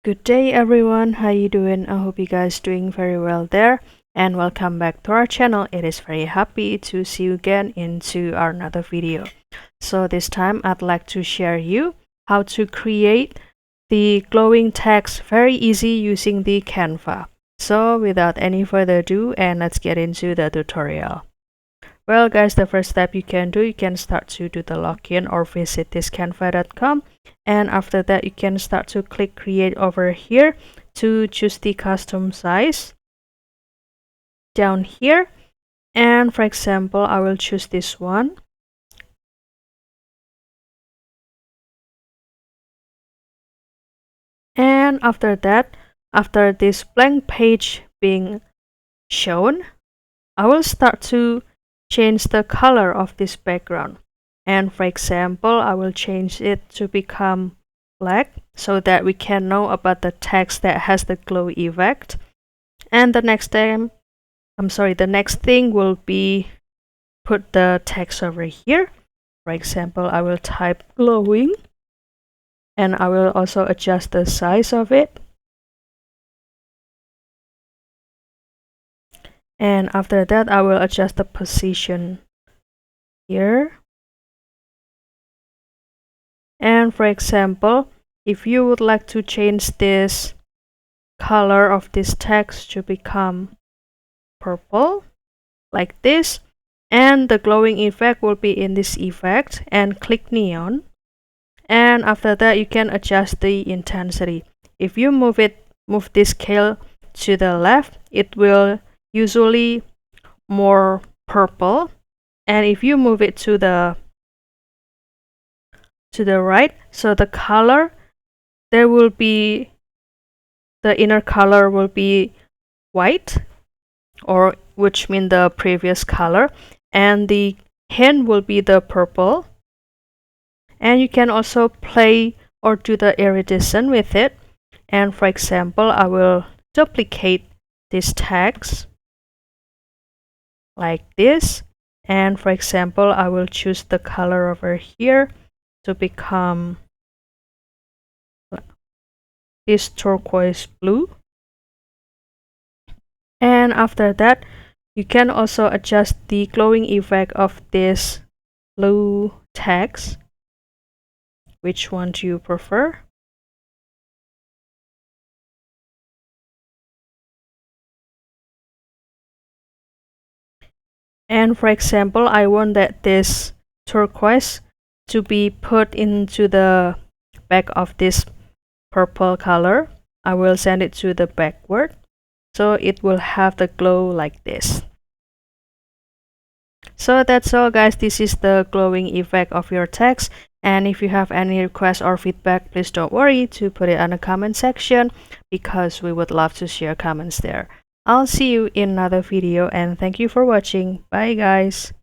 Good day everyone, how you doing? I hope you guys doing very well there, and welcome back to our channel. It is very happy to see you again into our another video. So this time I'd like to share you how to create the glowing text very easy using the Canva. So without any further ado, and let's get into the tutorial. Well guys, the first step you can start to do the login or visit this canva.com, and after that you can start to click create over here to choose the custom size down here. And for example, I will choose this one. And after that, after this blank page being shown, I will start to change the color of this background. And for example, I will change it to become black so that we can know about the text that has the glow effect. And the next thing will be put the text over here. For example, I will type glowing, and I will also adjust the size of it. And after that, I will adjust the position here. And for example, if you would like to change this color of this text to become purple, like this, and the glowing effect will be in this effect, and click neon. And after that, you can adjust the intensity. If you move this scale to the left, it will usually more purple, and if you move it to the right, so the color there will be, the inner color will be white, or which mean the previous color, and the hint will be the purple. And you can also play or do the iridescent with it. And for example, I will duplicate this text like this, and for example, I will choose the color over here to become this turquoise blue. And after that, you can also adjust the glowing effect of this blue text. Which one do you prefer? And for example, I want that this turquoise to be put into the back of this purple color. I will send it to the backward, so it will have the glow like this. So that's all guys, this is the glowing effect of your text. And if you have any requests or feedback, please don't worry to put it on the comment section, because we would love to share comments there. I'll see you in another video, and thank you for watching. Bye guys.